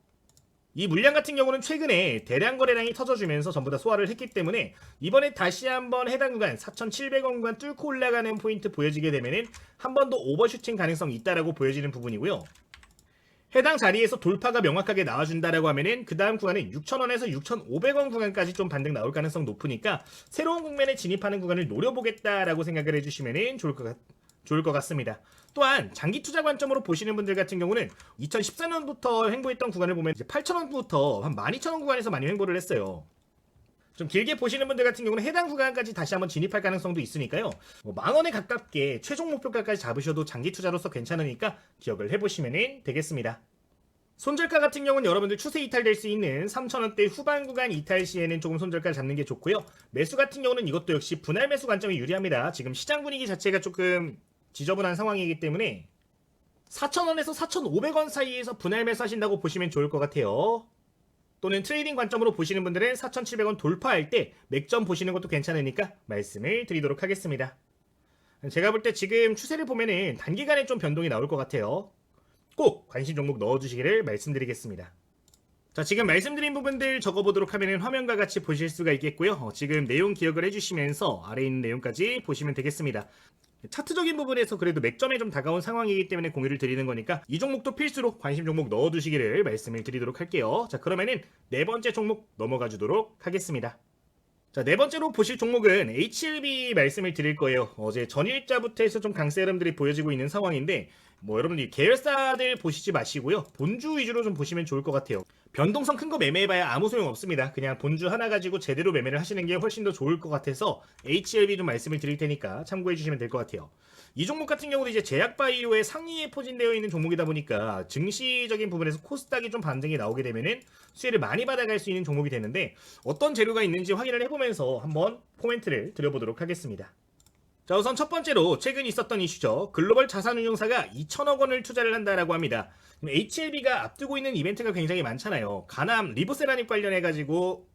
이 물량 같은 경우는 최근에 대량 거래량이 터져주면서 전부 다 소화를 했기 때문에 이번에 다시 한번 해당 구간 4,700원 구간 뚫고 올라가는 포인트 보여지게 되면은 한 번 더 오버슈팅 가능성이 있다라고 보여지는 부분이고요. 해당 자리에서 돌파가 명확하게 나와준다라고 하면은 그 다음 구간은 6,000원에서 6,500원 구간까지 좀 반등 나올 가능성 높으니까 새로운 국면에 진입하는 구간을 노려보겠다라고 생각을 해주시면은 좋을 것 같습니다. 또한 장기 투자 관점으로 보시는 분들 같은 경우는 2014년부터 횡보했던 구간을 보면 이제 8,000원부터 한 12,000원 구간에서 많이 횡보를 했어요. 좀 길게 보시는 분들 같은 경우는 해당 구간까지 다시 한번 진입할 가능성도 있으니까요. 만원에 가깝게 최종 목표가까지 잡으셔도 장기 투자로서 괜찮으니까 기억을 해보시면 되겠습니다. 손절가 같은 경우는 여러분들 추세 이탈될 수 있는 3,000원대 후반 구간 이탈 시에는 조금 손절가 잡는 게 좋고요. 매수 같은 경우는 이것도 역시 분할 매수 관점이 유리합니다. 지금 시장 분위기 자체가 조금 지저분한 상황이기 때문에 4,000원에서 4,500원 사이에서 분할 매수 하신다고 보시면 좋을 것 같아요. 또는 트레이딩 관점으로 보시는 분들은 4,700원 돌파할 때 맥점 보시는 것도 괜찮으니까 말씀을 드리도록 하겠습니다. 제가 볼 때 지금 추세를 보면은 단기간에 좀 변동이 나올 것 같아요. 꼭 관심 종목 넣어주시기를 말씀드리겠습니다. 자, 지금 말씀드린 부분들 적어보도록 하면 화면과 같이 보실 수가 있겠고요. 지금 내용 기억을 해주시면서 아래에 있는 내용까지 보시면 되겠습니다. 차트적인 부분에서 그래도 맥점에 좀 다가온 상황이기 때문에 공유를 드리는 거니까 이 종목도 필수로 관심 종목 넣어두시기를 말씀을 드리도록 할게요. 자, 그러면은 네 번째 종목 넘어가 주도록 하겠습니다. 자, 네 번째로 보실 종목은 HLB 말씀을 드릴 거예요. 어제 전일자부터 해서 좀 강세 흐름들이 보여지고 있는 상황인데, 여러분들이 계열사들 보시지 마시고요. 본주 위주로 좀 보시면 좋을 것 같아요. 변동성 큰 거 매매해봐야 아무 소용 없습니다. 그냥 본주 하나 가지고 제대로 매매를 하시는 게 훨씬 더 좋을 것 같아서 HLB 좀 말씀을 드릴 테니까 참고해 주시면 될 것 같아요. 이 종목 같은 경우도 이제 제약바이오의 상위에 포진되어 있는 종목이다 보니까 증시적인 부분에서 코스닥이 좀 반등이 나오게 되면은 수혜를 많이 받아갈 수 있는 종목이 되는데, 어떤 재료가 있는지 확인을 해보면서 한번 코멘트를 드려보도록 하겠습니다. 자, 우선 첫 번째로 최근 있었던 이슈죠. 글로벌 자산운용사가 2천억 원을 투자를 한다라고 합니다. HLB가 앞두고 있는 이벤트가 굉장히 많잖아요. 간암 리보세라닙 관련해가지고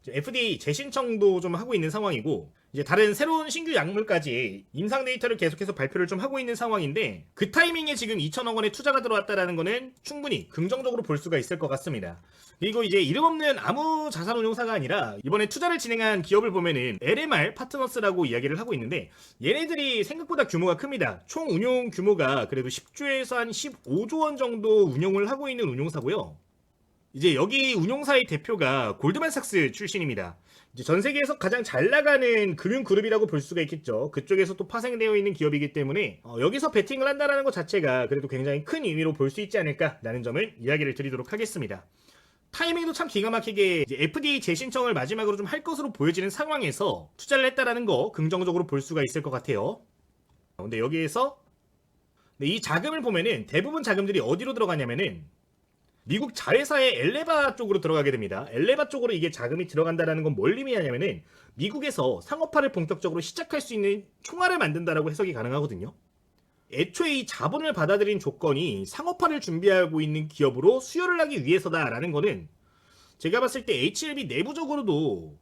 FDA 재신청도 좀 하고 있는 상황이고, 이제 다른 새로운 신규 약물까지 임상 데이터를 계속해서 발표를 좀 하고 있는 상황인데, 그 타이밍에 지금 2천억 원의 투자가 들어왔다라는 거는 충분히 긍정적으로 볼 수가 있을 것 같습니다. 그리고 이제 이름 없는 아무 자산운용사가 아니라 이번에 투자를 진행한 기업을 보면은 LMR 파트너스라고 이야기를 하고 있는데, 얘네들이 생각보다 규모가 큽니다. 총 운용 규모가 그래도 10조에서 한 15조 원 정도 운용을 하고 있는 운용사고요. 이제 여기 운용사의 대표가 골드만삭스 출신입니다. 이제 전 세계에서 가장 잘 나가는 금융 그룹이라고 볼 수가 있겠죠. 그쪽에서 또 파생되어 있는 기업이기 때문에 여기서 베팅을 한다는 것 자체가 그래도 굉장히 큰 의미로 볼 수 있지 않을까라는 점을 이야기를 드리도록 하겠습니다. 타이밍도 참 기가 막히게 이제 FDA 재신청을 마지막으로 좀 할 것으로 보여지는 상황에서 투자를 했다라는 거 긍정적으로 볼 수가 있을 것 같아요. 근데 여기에서 이 자금을 보면은 대부분 자금들이 어디로 들어가냐면은 미국 자회사의 엘레바 쪽으로 들어가게 됩니다. 엘레바 쪽으로 이게 자금이 들어간다는 건 뭘 의미하냐면은 미국에서 상업화를 본격적으로 시작할 수 있는 총알을 만든다라고 해석이 가능하거든요. 애초에 이 자본을 받아들인 조건이 상업화를 준비하고 있는 기업으로 수혈을 하기 위해서다라는 거는 제가 봤을 때 HLB 내부적으로도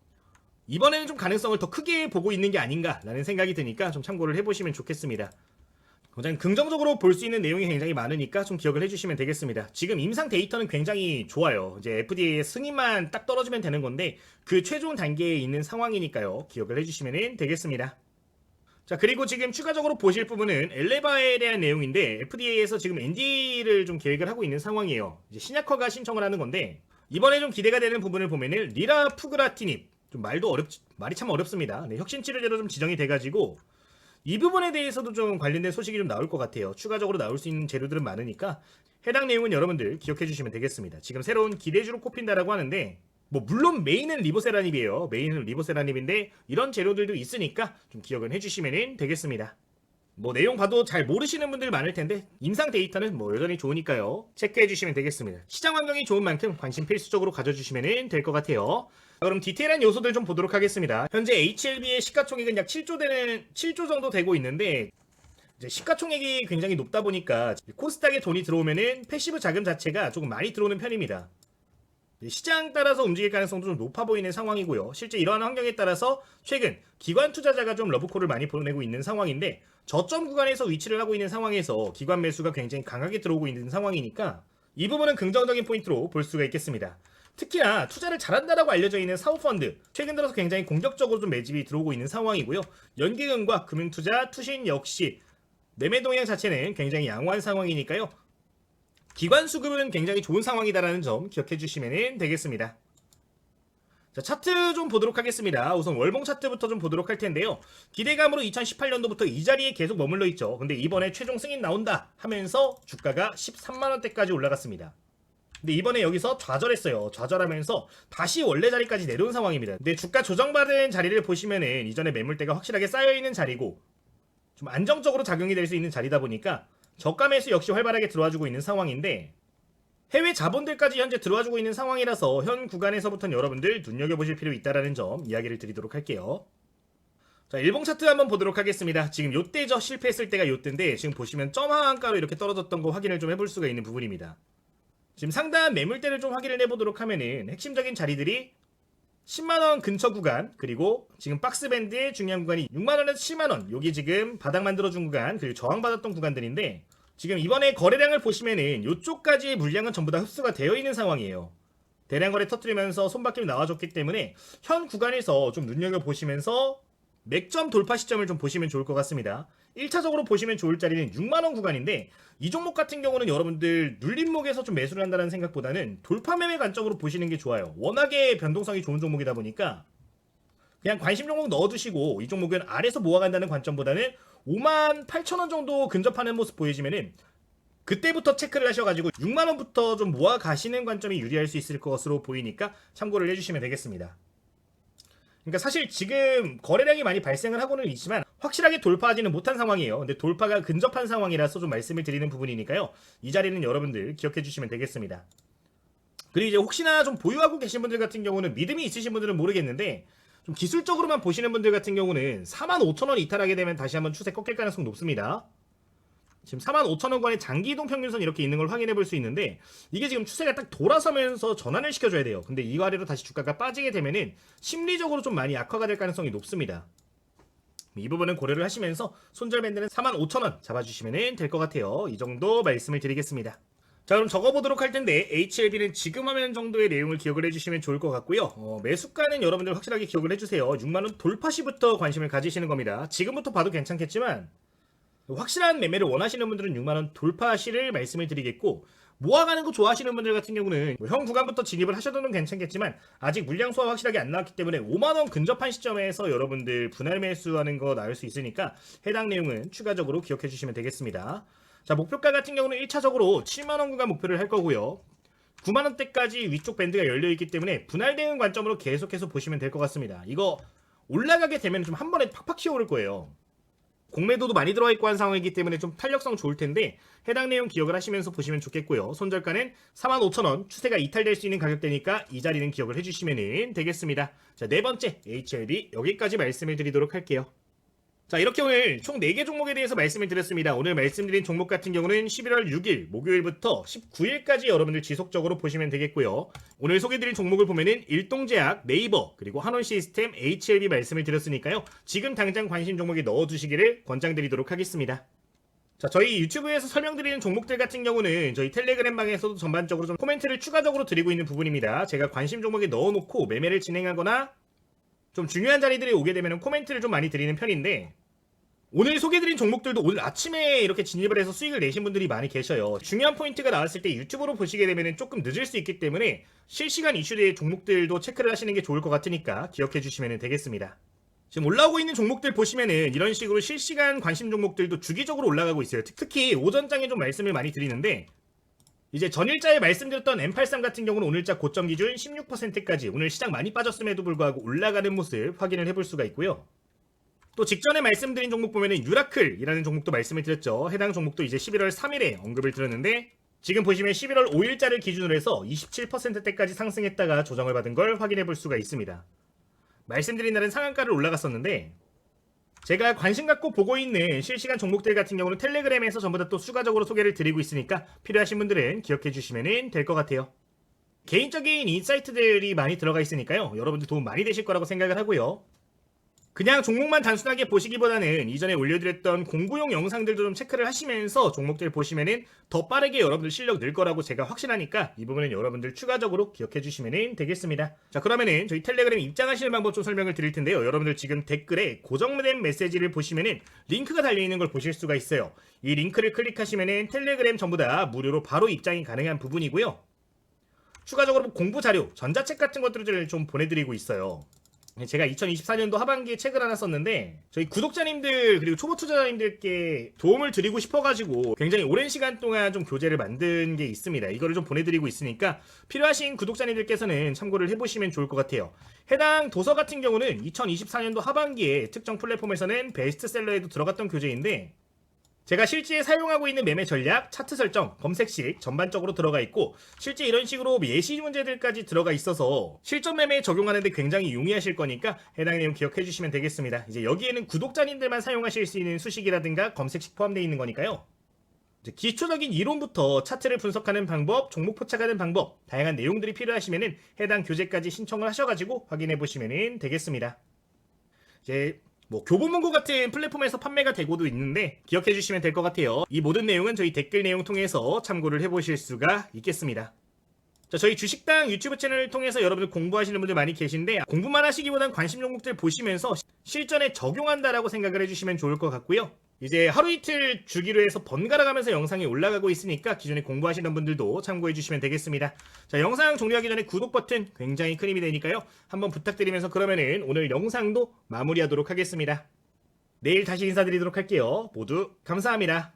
이번에는 좀 가능성을 더 크게 보고 있는 게 아닌가라는 생각이 드니까 좀 참고를 해보시면 좋겠습니다. 굉장히 긍정적으로 볼 수 있는 내용이 굉장히 많으니까 좀 기억을 해주시면 되겠습니다. 지금 임상 데이터는 굉장히 좋아요. 이제 FDA의 승인만 딱 떨어지면 되는 건데 그 최종 단계에 있는 상황이니까요. 기억을 해주시면 되겠습니다. 자, 그리고 지금 추가적으로 보실 부분은 엘레바에 대한 내용인데 FDA에서 지금 NDA를 좀 계획을 하고 있는 상황이에요. 이제 신약허가 신청을 하는 건데 이번에 좀 기대가 되는 부분을 보면은 리라푸그라티닙, 좀 말이 참 어렵습니다. 네, 혁신 치료제로 좀 지정이 돼가지고 이 부분에 대해서도 좀 관련된 소식이 좀 나올 것 같아요. 추가적으로 나올 수 있는 재료들은 많으니까 해당 내용은 여러분들 기억해 주시면 되겠습니다. 지금 새로운 기대주로 꼽힌다라고 하는데 물론 메인은 리보세라닙이에요. 메인은 리보세라닙인데 이런 재료들도 있으니까 좀 기억은 해주시면 되겠습니다. 내용 봐도 잘 모르시는 분들 많을 텐데 임상 데이터는 여전히 좋으니까요. 체크해 주시면 되겠습니다. 시장 환경이 좋은 만큼 관심 필수적으로 가져주시면 될 것 같아요. 그럼 디테일한 요소들 좀 보도록 하겠습니다. 현재 HLB의 시가총액은 약 7조 정도 되고 있는데 이제 시가총액이 굉장히 높다 보니까 코스닥에 돈이 들어오면은 패시브 자금 자체가 조금 많이 들어오는 편입니다. 시장 따라서 움직일 가능성도 좀 높아 보이는 상황이고요. 실제 이러한 환경에 따라서 최근 기관 투자자가 좀 러브콜을 많이 보내고 있는 상황인데 저점 구간에서 위치를 하고 있는 상황에서 기관 매수가 굉장히 강하게 들어오고 있는 상황이니까 이 부분은 긍정적인 포인트로 볼 수가 있겠습니다. 특히나 투자를 잘한다라고 알려져 있는 사모펀드 최근 들어서 굉장히 공격적으로 좀 매집이 들어오고 있는 상황이고요. 연기금과 금융투자, 투신 역시 매매 동향 자체는 굉장히 양호한 상황이니까요. 기관 수급은 굉장히 좋은 상황이다라는 점 기억해 주시면 되겠습니다. 자, 차트 좀 보도록 하겠습니다. 우선 월봉 차트부터 좀 보도록 할 텐데요. 기대감으로 2018년도부터 이 자리에 계속 머물러 있죠. 근데 이번에 최종 승인 나온다 하면서 주가가 13만원대까지 올라갔습니다. 근데 이번에 여기서 좌절했어요. 좌절하면서 다시 원래 자리까지 내려온 상황입니다. 근데 주가 조정받은 자리를 보시면은 이전에 매물대가 확실하게 쌓여있는 자리고 좀 안정적으로 작용이 될 수 있는 자리다 보니까 저가 매수 역시 활발하게 들어와주고 있는 상황인데 해외 자본들까지 현재 들어와주고 있는 상황이라서 현 구간에서부터는 여러분들 눈여겨보실 필요 있다라는 점 이야기를 드리도록 할게요. 자, 일봉 차트 한번 보도록 하겠습니다. 지금 요때죠. 실패했을 때가 요때인데 지금 보시면 점 하한가로 이렇게 떨어졌던 거 확인을 좀 해볼 수가 있는 부분입니다. 지금 상단 매물대를 좀 확인을 해보도록 하면은 핵심적인 자리들이 10만원 근처 구간, 그리고 지금 박스밴드의 중요한 구간이 6만원에서 7만원, 여기 지금 바닥 만들어준 구간, 그리고 저항받았던 구간들인데 지금 이번에 거래량을 보시면은 이쪽까지의 물량은 전부 다 흡수가 되어 있는 상황이에요. 대량 거래 터뜨리면서 손바뀜이 나와줬기 때문에 현 구간에서 좀 눈여겨보시면서 맥점 돌파 시점을 좀 보시면 좋을 것 같습니다. 1차적으로 보시면 좋을 자리는 6만원 구간인데 이 종목 같은 경우는 여러분들 눌림목에서 좀 매수를 한다는 생각보다는 돌파 매매 관점으로 보시는 게 좋아요. 워낙에 변동성이 좋은 종목이다 보니까 그냥 관심 종목 넣어두시고 이 종목은 아래서 모아간다는 관점보다는 58,000원 정도 근접하는 모습 보여지면은 그때부터 체크를 하셔가지고 6만원부터 좀 모아가시는 관점이 유리할 수 있을 것으로 보이니까 참고를 해주시면 되겠습니다. 그러니까 사실 지금 거래량이 많이 발생을 하고는 있지만 확실하게 돌파하지는 못한 상황이에요. 근데 돌파가 근접한 상황이라서 좀 말씀을 드리는 부분이니까요. 이 자리는 여러분들 기억해 주시면 되겠습니다. 그리고 이제 혹시나 좀 보유하고 계신 분들 같은 경우는 믿음이 있으신 분들은 모르겠는데 좀 기술적으로만 보시는 분들 같은 경우는 45,000원 이탈하게 되면 다시 한번 추세 꺾일 가능성 높습니다. 지금 45,000원권의 장기 이동 평균선 이렇게 있는 걸 확인해 볼 수 있는데 이게 지금 추세가 딱 돌아서면서 전환을 시켜줘야 돼요. 근데 이 아래로 다시 주가가 빠지게 되면은 심리적으로 좀 많이 악화가 될 가능성이 높습니다. 이 부분은 고려를 하시면서 손절밴드는 45,000원 잡아주시면 될 것 같아요. 이 정도 말씀을 드리겠습니다. 자, 그럼 적어보도록 할 텐데 HLB는 지금 화면 정도의 내용을 기억을 해주시면 좋을 것 같고요. 매수가는 여러분들 확실하게 기억을 해주세요. 6만원 돌파 시부터 관심을 가지시는 겁니다. 지금부터 봐도 괜찮겠지만 확실한 매매를 원하시는 분들은 6만원 돌파 시를 말씀을 드리겠고 모아가는 거 좋아하시는 분들 같은 경우는 현 구간부터 진입을 하셔도는 괜찮겠지만 아직 물량 소화 확실하게 안 나왔기 때문에 5만원 근접한 시점에서 여러분들 분할 매수하는 거 나올 수 있으니까 해당 내용은 추가적으로 기억해 주시면 되겠습니다. 자, 목표가 같은 경우는 1차적으로 7만원 구간 목표를 할 거고요. 9만원대까지 위쪽 밴드가 열려있기 때문에 분할되는 관점으로 계속해서 보시면 될 것 같습니다. 이거 올라가게 되면 좀 한 번에 팍팍 튀어오를 거예요. 공매도도 많이 들어와 있고 한 상황이기 때문에 좀 탄력성 좋을 텐데 해당 내용 기억을 하시면서 보시면 좋겠고요. 손절가는 45,000원, 추세가 이탈될 수 있는 가격대니까 이 자리는 기억을 해주시면 되겠습니다. 자, 네 번째 HLB 여기까지 말씀을 드리도록 할게요. 자, 이렇게 오늘 총 4개 종목에 대해서 말씀을 드렸습니다. 오늘 말씀드린 종목 같은 경우는 11월 6일 목요일부터 19일까지 여러분들 지속적으로 보시면 되겠고요. 오늘 소개드린 종목을 보면은 일동제약, 네이버, 그리고 한원시스템, HLB 말씀을 드렸으니까요. 지금 당장 관심 종목에 넣어두시기를 권장드리도록 하겠습니다. 자, 저희 유튜브에서 설명드리는 종목들 같은 경우는 저희 텔레그램 방에서도 전반적으로 좀 코멘트를 추가적으로 드리고 있는 부분입니다. 제가 관심 종목에 넣어놓고 매매를 진행하거나 좀 중요한 자리들이 오게 되면 코멘트를 좀 많이 드리는 편인데, 오늘 소개드린 종목들도 오늘 아침에 이렇게 진입을 해서 수익을 내신 분들이 많이 계셔요. 중요한 포인트가 나왔을 때 유튜브로 보시게 되면 조금 늦을 수 있기 때문에 실시간 이슈의 종목들도 체크를 하시는 게 좋을 것 같으니까 기억해 주시면 되겠습니다. 지금 올라오고 있는 종목들 보시면은 이런 식으로 실시간 관심 종목들도 주기적으로 올라가고 있어요. 특히 오전장에 좀 말씀을 많이 드리는데, 이제 전일자에 말씀드렸던 M83 같은 경우는 오늘자 고점 기준 16%까지 오늘 시장 많이 빠졌음에도 불구하고 올라가는 모습 확인을 해볼 수가 있고요. 또 직전에 말씀드린 종목 보면은 유라클이라는 종목도 말씀을 드렸죠. 해당 종목도 이제 11월 3일에 언급을 드렸는데, 지금 보시면 11월 5일자를 기준으로 해서 27%대까지 상승했다가 조정을 받은 걸 확인해 볼 수가 있습니다. 말씀드린 날은 상한가를 올라갔었는데, 제가 관심 갖고 보고 있는 실시간 종목들 같은 경우는 텔레그램에서 전부 다 또 추가적으로 소개를 드리고 있으니까 필요하신 분들은 기억해 주시면 될 것 같아요. 개인적인 인사이트들이 많이 들어가 있으니까요. 여러분들 도움 많이 되실 거라고 생각을 하고요. 그냥 종목만 단순하게 보시기보다는 이전에 올려드렸던 공부용 영상들도 좀 체크를 하시면서 종목들 보시면은 더 빠르게 여러분들 실력 늘 거라고 제가 확신하니까 이 부분은 여러분들 추가적으로 기억해 주시면 되겠습니다. 자, 그러면은 저희 텔레그램 입장하시는 방법 좀 설명을 드릴 텐데요. 여러분들 지금 댓글에 고정된 메시지를 보시면은 링크가 달려있는 걸 보실 수가 있어요. 이 링크를 클릭하시면은 텔레그램 전부 다 무료로 바로 입장이 가능한 부분이고요. 추가적으로 공부 자료, 전자책 같은 것들을 좀 보내드리고 있어요. 제가 2024년도 하반기에 책을 하나 썼는데, 저희 구독자님들 그리고 초보 투자자님들께 도움을 드리고 싶어가지고 굉장히 오랜 시간 동안 좀 교재를 만든 게 있습니다. 이거를 좀 보내드리고 있으니까 필요하신 구독자님들께서는 참고를 해보시면 좋을 것 같아요. 해당 도서 같은 경우는 2024년도 하반기에 특정 플랫폼에서는 베스트셀러에도 들어갔던 교재인데, 제가 실제 사용하고 있는 매매 전략, 차트 설정, 검색식 전반적으로 들어가 있고, 실제 이런 식으로 예시 문제들까지 들어가 있어서 실전 매매에 적용하는데 굉장히 용이하실 거니까 해당 내용 기억해 주시면 되겠습니다. 이제 여기에는 구독자님들만 사용하실 수 있는 수식이라든가 검색식 포함되어 있는 거니까요. 기초적인 이론부터 차트를 분석하는 방법, 종목 포착하는 방법, 다양한 내용들이 필요하시면 해당 교재까지 신청을 하셔가지고 확인해 보시면 되겠습니다. 이제 교보문고 같은 플랫폼에서 판매가 되고도 있는데 기억해 주시면 될 것 같아요. 이 모든 내용은 저희 댓글 내용 통해서 참고를 해보실 수가 있겠습니다. 자, 저희 주식당 유튜브 채널을 통해서 여러분들 공부하시는 분들 많이 계신데, 공부만 하시기보단 관심 종목들 보시면서 실전에 적용한다라고 생각을 해주시면 좋을 것 같고요. 이제 하루 이틀 주기로 해서 번갈아 가면서 영상이 올라가고 있으니까 기존에 공부하시는 분들도 참고해 주시면 되겠습니다. 자, 영상 종료하기 전에 구독 버튼 굉장히 큰 힘이 되니까요. 한번 부탁드리면서 그러면은 오늘 영상도 마무리하도록 하겠습니다. 내일 다시 인사드리도록 할게요. 모두 감사합니다.